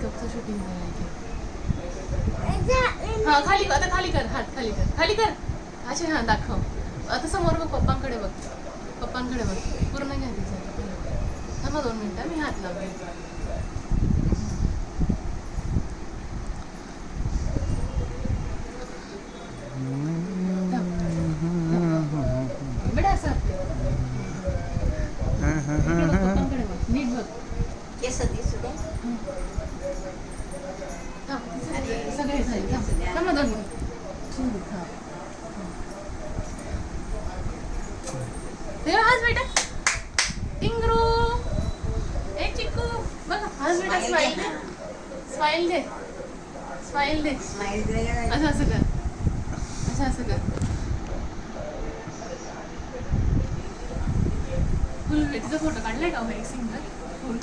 मेकअपचं शूटिंग झालं. हा खाली आता खाली कर, हात खाली कर, खाली कर. अच्छा हां दाखव. आता समोर बघ, पप्पांकडे बघ, पप्पांकडे बघ. पूर्ण घ्या तिचं. थांबा 2 मिनिटं, मी हात लावते. बेटा असं पप्पांकडे बघ, नीट बघ. केस दिसू दे. सगळे झाले. थांबा 2 मिनिट. आज बेटा टिंगरू एक चिक्कू बघा. आज बेटा स्माइल दे, स्माइल दे, स्माइल दे. स्माइल दे. असं असं कर, असं असं कर. फुल तिचा फोटो काढलाय का एक सिंगल फुल?